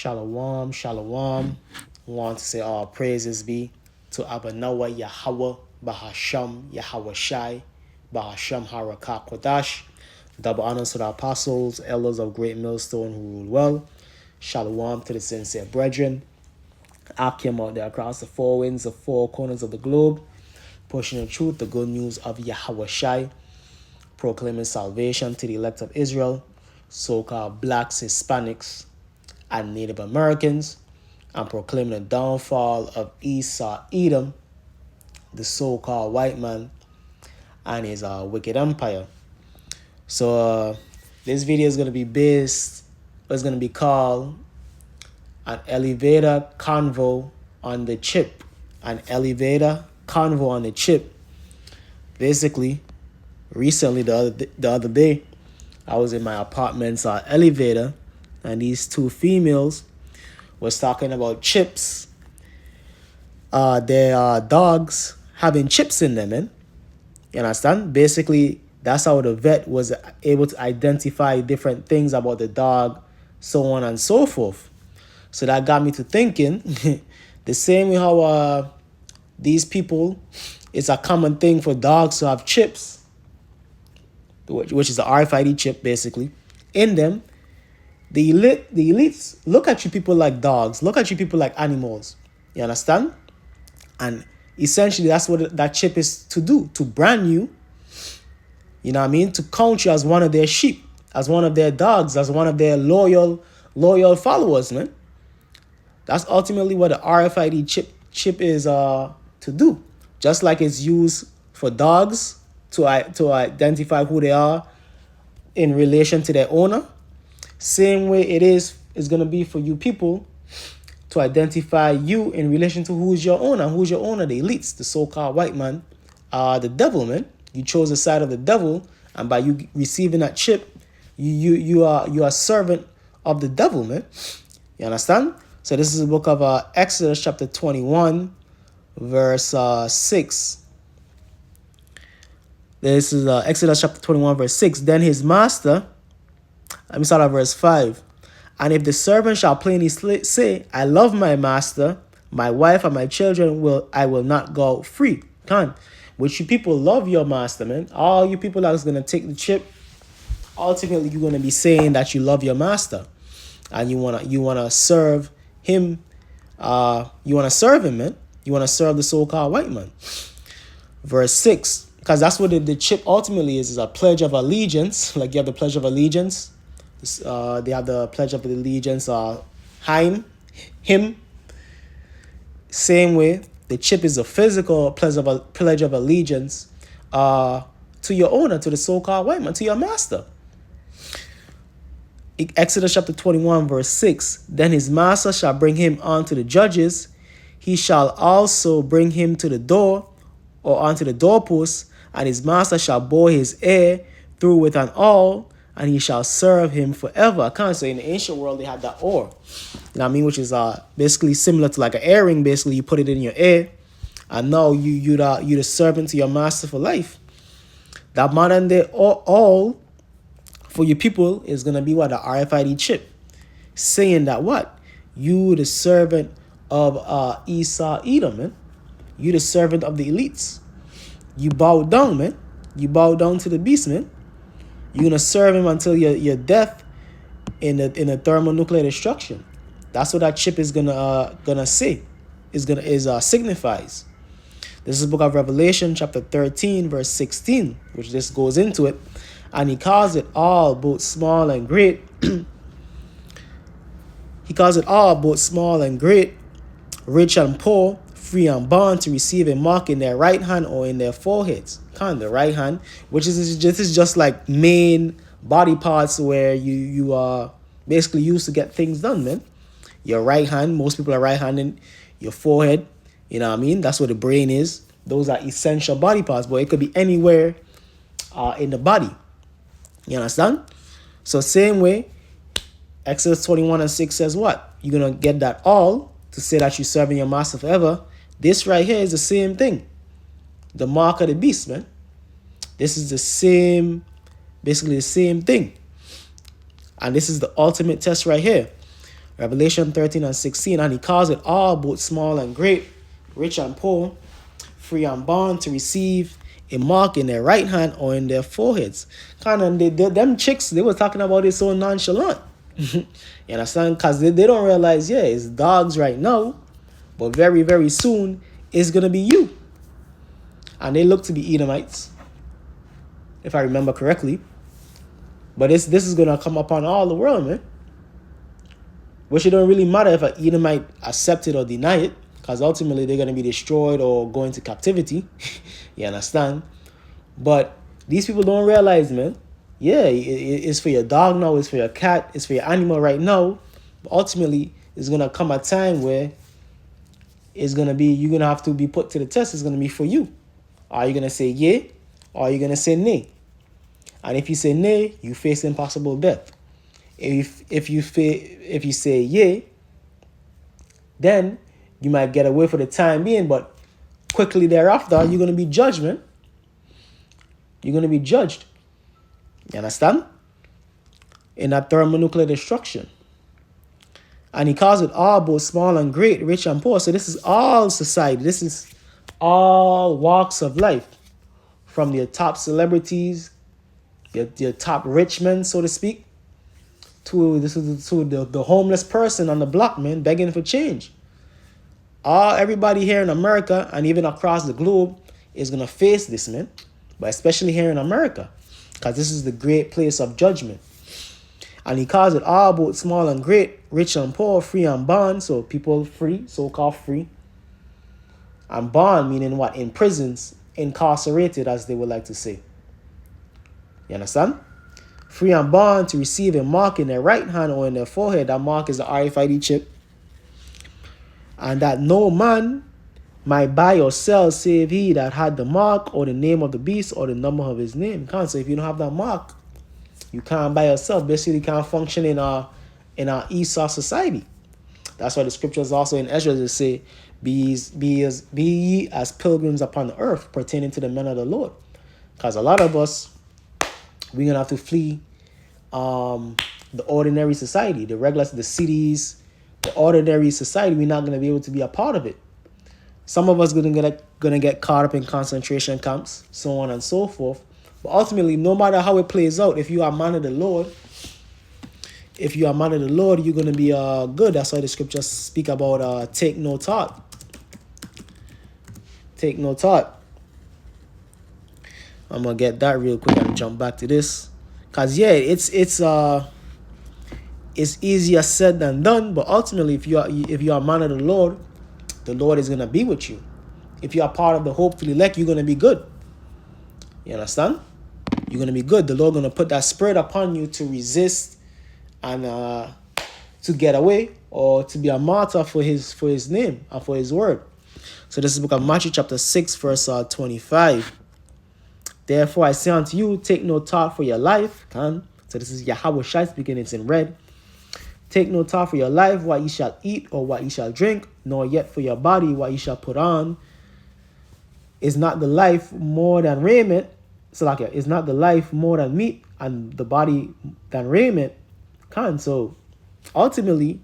Shalom, shalom. Want to say all praises be to Abanawa Yahweh, Bahasham, Yahweh Shai, Bahasham Harakah Kodash. Double honors to the apostles, elders of Great Millstone who rule well. Shalom to the sincere brethren. Akim out there across the four winds, the four corners of the globe, pushing the truth, the good news of Yahweh Shai, proclaiming salvation to the elect of Israel, so-called blacks, Hispanics, and Native Americans, and proclaiming the downfall of Esau Edom, the so-called white man, and his wicked empire. So this video is going to be called an elevator convo on the chip. An elevator convo on the chip. Basically, recently, the other day, I was in my apartment's elevator, and these two females was talking about chips. Their dogs having chips in them, man. You understand? Basically, that's how the vet was able to identify different things about the dog, so on and so forth. So that got me to thinking, the same way how these people, it's a common thing for dogs to have chips, which is the RFID chip, basically, in them. The elites look at you people like dogs, look at you people like animals. You understand? And essentially, that's what that chip is to do, to brand you. You know what I mean? To count you as one of their sheep, as one of their dogs, as one of their loyal followers, man. That's ultimately what the RFID chip is to do. Just like it's used for dogs to identify who they are in relation to their owner. Same way it is going to be for you people to identify you in relation to who's your owner. Who's your owner? The elites, the so-called white man, the devil, man. You chose the side of the devil, and by you receiving that chip, you are a servant of the devil, man. You understand? So this is the book of Exodus chapter 21, verse 6. This is Exodus chapter 21, verse 6. Then his master, let me start at verse 5. And if the servant shall plainly say, I love my master, my wife and my children, I will not go free. Which you people love your master, man. All you people that is going to take the chip, ultimately you're going to be saying that you love your master. And you wanna serve him. You want to serve him, man. You want to serve the so-called white man. Verse 6. Because that's what the chip ultimately is a pledge of allegiance. Like you have the pledge of allegiance. They have the pledge of allegiance, him. Same way, the chip is a physical pledge of allegiance to your owner, to the so-called white man, to your master. Exodus chapter 21, verse 6. Then his master shall bring him unto the judges. He shall also bring him to the door or unto the doorpost, and his master shall bore his ear through with an awl, and he shall serve him forever. So in the ancient world, they had that oar, you know what I mean, which is basically similar to like an earring. Basically, you put it in your ear, and now you're the servant to your master for life. That modern day awl for you people is going to be what? The RFID chip. Saying that what? You the servant of Esau Edom, man. You the servant of the elites. You bow down, man. You bow down to the beast, man. You're going to serve him until your death in a thermonuclear destruction. That's what that chip is gonna say. Signifies. This is the book of Revelation, chapter 13, verse 16, which this goes into it. And he calls it all, both small and great. He calls it all, both small and great, rich and poor, free and bond, to receive a mark in their right hand or in their foreheads. The right hand, which is just like main body parts where you are basically used to get things done, man. Your right hand, most people are right-handed. Your forehead, you know what I mean? That's where the brain is. Those are essential body parts, but it could be anywhere in the body. You understand? So same way, Exodus 21 and 6 says what? You're going to get that all to say that you're serving your master forever. This right here is the same thing. The mark of the beast, man. This is basically the same thing. And this is the ultimate test right here. Revelation 13 and 16. And he calls it all, both small and great, rich and poor, free and bond, to receive a mark in their right hand or in their foreheads. Kind of, them chicks, they were talking about it so nonchalant. You understand? Because they don't realize, yeah, it's dogs right now, but very, very soon, it's going to be you. And they look to be Edomites, if I remember correctly. But this is going to come upon all the world, man. Which it don't really matter if an Edomite accept it or deny it, because ultimately they're going to be destroyed or go into captivity. You understand? But these people don't realize, man. Yeah, it's for your dog now, it's for your cat, it's for your animal right now. But ultimately, it's going to come a time where it's going to be, you're going to have to be put to the test. It's going to be for you. Are you going to say yay or are you going to say nay? And if you say nay, you face impossible death. If you say yay, then you might get away for the time being, but quickly thereafter, you're going to be judged, man. You're going to be judged. You understand? In that thermonuclear destruction. And he calls it all, both small and great, rich and poor. So this is all society. This is all walks of life. From your top celebrities, your top rich men, so to speak, to the homeless person on the block, man, begging for change. Everybody here in America and even across the globe is going to face this, man. But especially here in America, because this is the great place of judgment. And he calls it all, both small and great, rich and poor, free and bond. So people free, so-called free. And bond meaning what? In prisons, incarcerated, as they would like to say. You understand? Free and bond, to receive a mark in their right hand or in their forehead. That mark is the RFID chip. And that no man might buy or sell save he that had the mark or the name of the beast or the number of his name. You can't. So if you don't have that mark, you can't buy or sell. Basically, you can't function in our Esau society. That's why the scriptures also in Ezra they say, be ye as pilgrims upon the earth, pertaining to the men of the Lord. Because a lot of us, we're gonna have to flee the ordinary society, the cities, the ordinary society. We're not gonna be able to be a part of it. Some of us gonna get caught up in concentration camps, so on and so forth. But ultimately, no matter how it plays out, if you are a man of the Lord, you're gonna be good. That's why the scriptures speak about take no thought. Take no thought. I'm gonna get that real quick and jump back to this, cause yeah, it's easier said than done. But ultimately, if you are a man of the Lord is gonna be with you. If you are part of the hopefully elect, you're gonna be good. You understand? You're gonna be good. The Lord gonna put that spirit upon you to resist and to get away or to be a martyr for his name and for his word. So this is the book of Matthew chapter 6, verse 25. Therefore I say unto you, take no thought for your life. So this is Yahweh Shai speaking, it's in red. Take no thought for your life, what ye shall eat or what ye shall drink, nor yet for your body what ye shall put on. Is not the life more than raiment? Is not the life more than meat, and the body than raiment? So ultimately,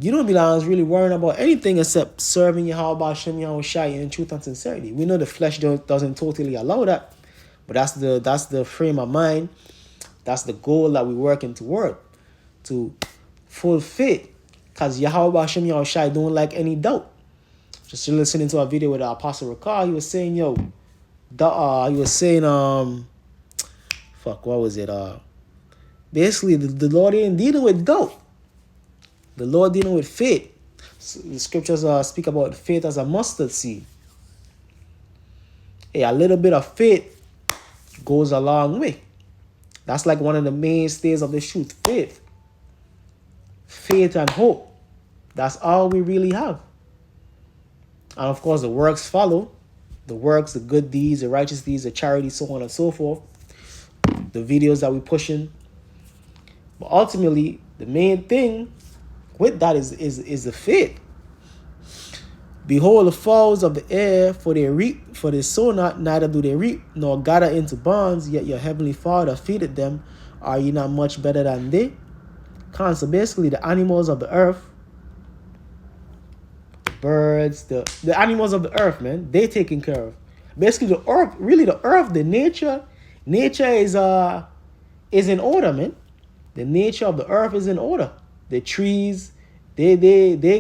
you don't be really worrying about anything except serving Yahweh Shem Yahweh Shai in truth and sincerity. We know the flesh doesn't totally allow that, but that's the frame of mind. That's the goal that we're working toward, to fulfill. Because Yahweh Shem Yahweh Shai don't like any doubt. Just listening to a video with the Apostle Rakar, he was saying, what was it? Basically, the Lord ain't dealing with doubt. The Lord dealing with faith. So the scriptures speak about faith as a mustard seed. A little bit of faith goes a long way. That's like one of the mainstays of the truth. Faith and hope. That's all we really have. And of course, the works follow. The works, the good deeds, the righteous deeds, the charity, so on and so forth. The videos that we're pushing. But ultimately, the main thing with that is the faith. Behold the fowls of the air, for they reap, for they sow not, neither do they reap, nor gather into barns, yet your heavenly Father feedeth them. Are ye not much better than they? So basically the animals of the earth, birds, the animals of the earth, man, they taken care of. Basically the earth, really the earth, the nature is in order, man. The nature of the earth is in order. The trees, they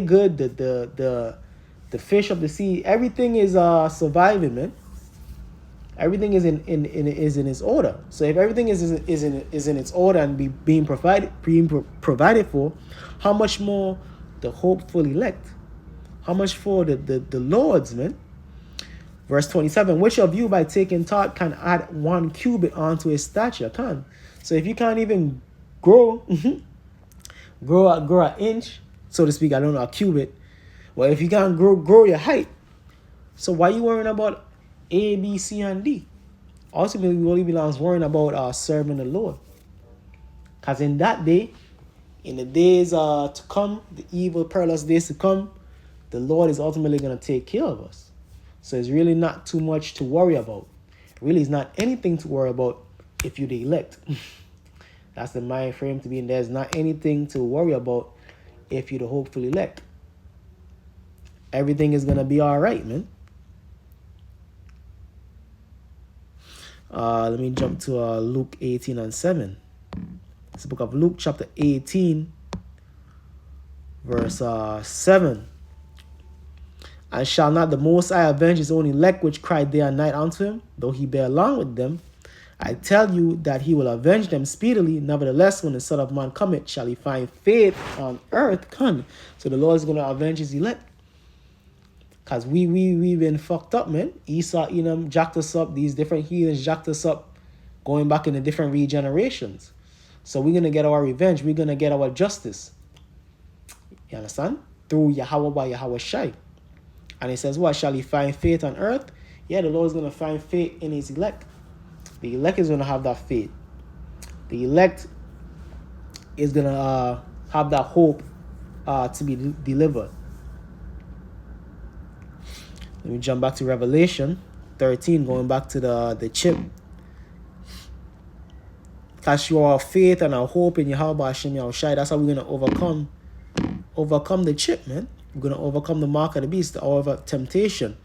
good. The fish of the sea, everything is surviving, man. Everything is in its order. So if everything is in its order and being provided for, how much more the hopeful elect? How much for the Lord's, man? Verse 27, which of you by taking thought can add 1 cubit onto his stature? Can. So if you can't even grow, grow an inch, so to speak, I don't know, a cubit. Well, if you can't grow your height, so why are you worrying about A, B, C, and D? Ultimately, we only belongs worrying about serving the Lord. Because in that day, in the days to come, the evil, perilous days to come, the Lord is ultimately going to take care of us. So it's really not too much to worry about. Really, it's not anything to worry about if you're the elect. That's the mind frame to be in. There's not anything to worry about if you're the hopeful elect. Everything is going to be all right, man. Let me jump to Luke 18 and 7. It's the book of Luke chapter 18, verse 7. And shall not the Most High avenge his own elect which cry day and night unto him, though he bear long with them? I tell you that he will avenge them speedily. Nevertheless, when the Son of Man cometh, shall he find faith on earth? Come. So the Lord is going to avenge his elect. Because we've been fucked up, man. Esau, Edom jacked us up. These different heathens jacked us up, going back in the different regenerations. So we're going to get our revenge. We're going to get our justice. You understand? Through Yahweh by Yahweh Shai. And he says, what? Shall he find faith on earth? Yeah, the Lord is going to find faith in his elect. The elect is going to have that faith. The elect is going to have that hope to be delivered. Let me jump back to Revelation 13, going back to the chip. Cast your faith and our hope in Yahweh Hashem Yahushai. That's how we're going to overcome the chip, man. We're going to overcome the mark of the beast, over temptation.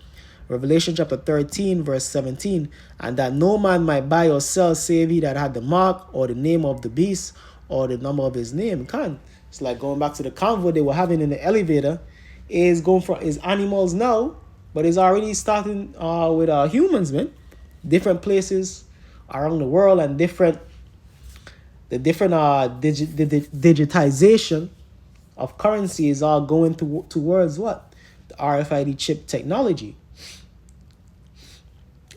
Revelation chapter 13, verse 17. And that no man might buy or sell save he that had the mark or the name of the beast or the number of his name. Can. It's like going back to the convo they were having in the elevator. Is going from is animals now, but it's already starting with humans, man. Different places around the world and the different digitization of currency is all going towards what? The RFID chip technology.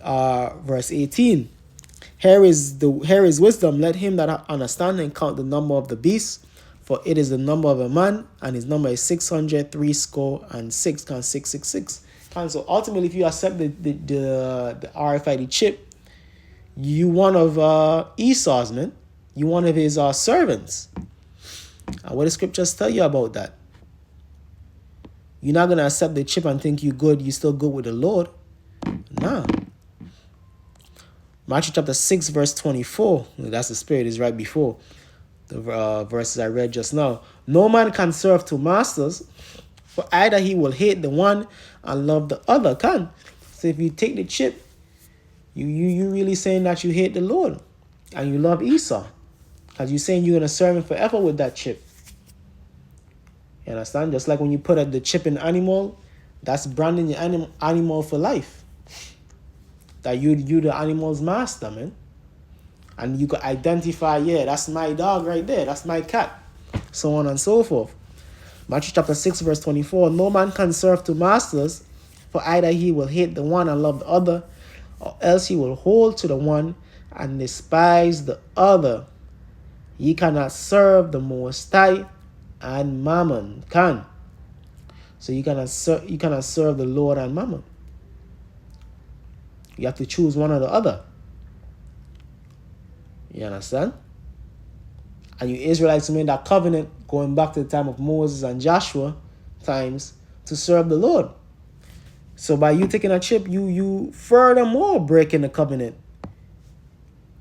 Verse 18. Here is wisdom. Let him that understand and count the number of the beast, for it is the number of a man, and his number is 603 score and 6,666. And so ultimately, if you accept the RFID chip, you one of Esau's, man. You one of his servants. And what the scriptures tell you about that? You're not going to accept the chip and think you're good. You're still good with the Lord. Nah. Matthew chapter 6, verse 24. That's the spirit, is right before the verses I read just now. No man can serve two masters, for either he will hate the one and love the other. Can. So if you take the chip, you really saying that you hate the Lord and you love Esau. Because you're saying you're going to serve him forever with that chip. You understand? Just like when you put the chip in the animal, that's branding your animal for life. That you the animal's master, man. And you could identify, yeah, that's my dog right there. That's my cat. So on and so forth. Matthew chapter 6, verse 24. No man can serve two masters, for either he will hate the one and love the other, or else he will hold to the one and despise the other. Ye cannot serve the Most High and Mammon. Can. So you cannot serve the Lord and Mammon. You have to choose one or the other. You understand? And you Israelites made that covenant going back to the time of Moses and Joshua times to serve the Lord. So by you taking a chip, you furthermore breaking the covenant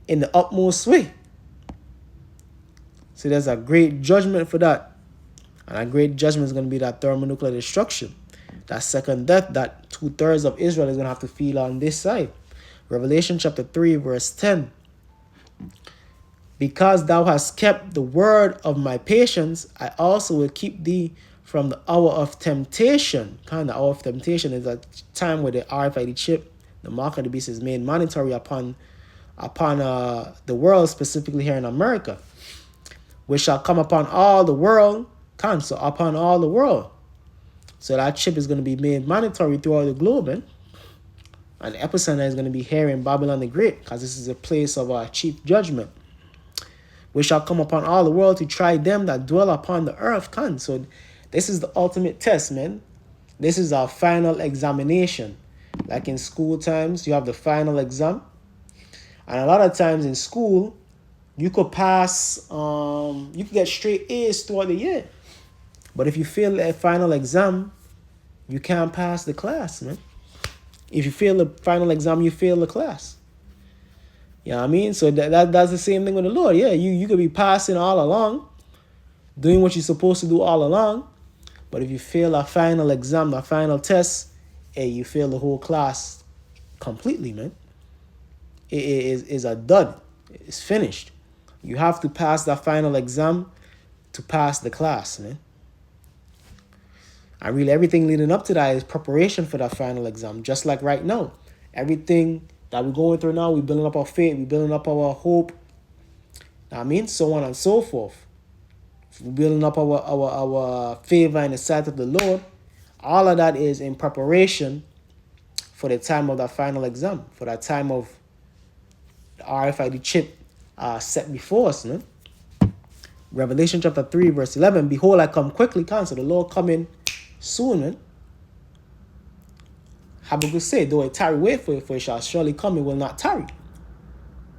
in the utmost way. So there's a great judgment for that. And a great judgment is going to be that thermonuclear destruction. That second death that 2/3 of Israel is going to have to feel on this side. Revelation chapter 3 verse 10. Because thou hast kept the word of my patience, I also will keep thee from the hour of temptation. Kind of hour of temptation is a time where the RFID chip, the mark of the beast, is made mandatory upon the world, specifically here in America, which shall come upon all the world. So upon all the world. So that chip is going to be made mandatory throughout the globe, man. And the epicenter is going to be here in Babylon the Great, because this is a place of our chief judgment, which shall come upon all the world to try them that dwell upon the earth. So this is the ultimate test, man. This is our final examination. Like in school times, you have the final exam. And a lot of times in school, you could pass, you could get straight A's throughout the year. But if you fail a final exam, you can't pass the class, man. If you fail the final exam, you fail the class. You know what I mean? So that's the same thing with the Lord. Yeah, you could be passing all along, doing what you're supposed to do all along. But if you fail a final exam, a final test, hey, you fail the whole class completely, man. It is a dud. It's finished. You have to pass that final exam to pass the class, man. And really everything leading up to that is preparation for that final exam. Just like right now, everything that we're going through now, we're building up our faith, we're building up our hope. I mean, so on and so forth. We're building up our favor in the sight of the Lord. All of that is in preparation for the time of that final exam, for that time of the RFID chip set before us, man. Revelation chapter 3, verse 11, behold, I come quickly, so the Lord coming soon, man. Habakkuk said, though it tarry, wait for it shall surely come, it will not tarry.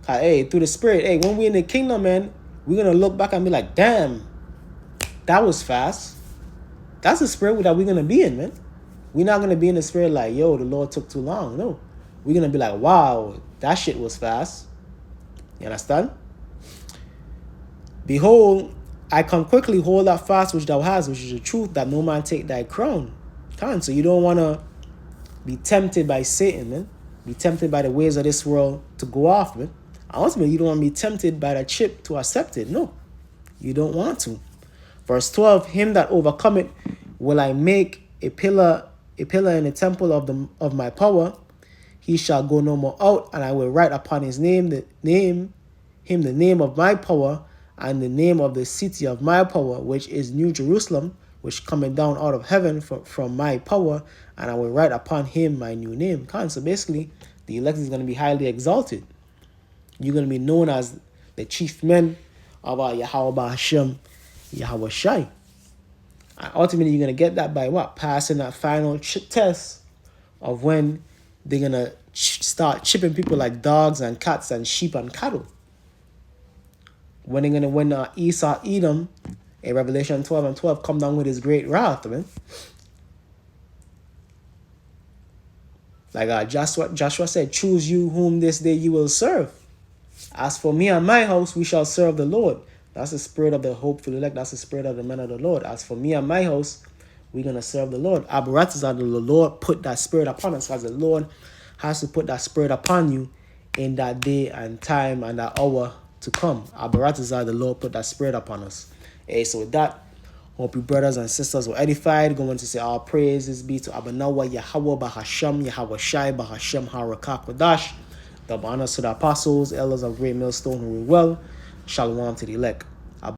Hey, through the Spirit, hey, when we're in the kingdom, man, we're going to look back and be like, damn, that was fast. That's the spirit that we're going to be in, man. We're not going to be in the spirit like, yo, the Lord took too long. No. We're going to be like, wow, that shit was fast. You understand? Behold, I come quickly, hold that fast which thou hast, which is the truth, that no man take thy crown. So you don't want to be tempted by Satan, man. Be tempted by the ways of this world to go off, man. Ultimately, you don't want to be tempted by that chip to accept it. No, you don't want to. Verse 12, him that overcometh will I make a pillar in the temple of my power. He shall go no more out, and I will write upon his name the name of my power, and the name of the city of my power, which is New Jerusalem, which cometh down out of heaven from my power, and I will write upon him my new name. So basically, the elect is going to be highly exalted. You're going to be known as the chief men of our Yahweh Hashem, Yahweh Shai. And ultimately, you're going to get that by what? Passing that final test of when they're going to start chipping people like dogs and cats and sheep and cattle. When they're going to win Esau, Edom, in Revelation 12 and 12, come down with his great wrath, man. Like Joshua said, choose you whom this day you will serve. As for me and my house, we shall serve the Lord. That's the spirit of the hopeful elect. That's the spirit of the men of the Lord. As for me and my house, we're going to serve the Lord. Abaratazar, the Lord put that spirit upon us, because the Lord has to put that spirit upon you in that day and time and that hour to come. Abaratazar, the Lord put that spirit upon us. Hey, so with that, hope you brothers and sisters were edified. Going to say all praises be to Abanawa Yahweh Bahasham, Yahweh Shai Bahasham Harakak, the honors to the apostles, elders of Great Millstone who rule well. Shalom to the elect.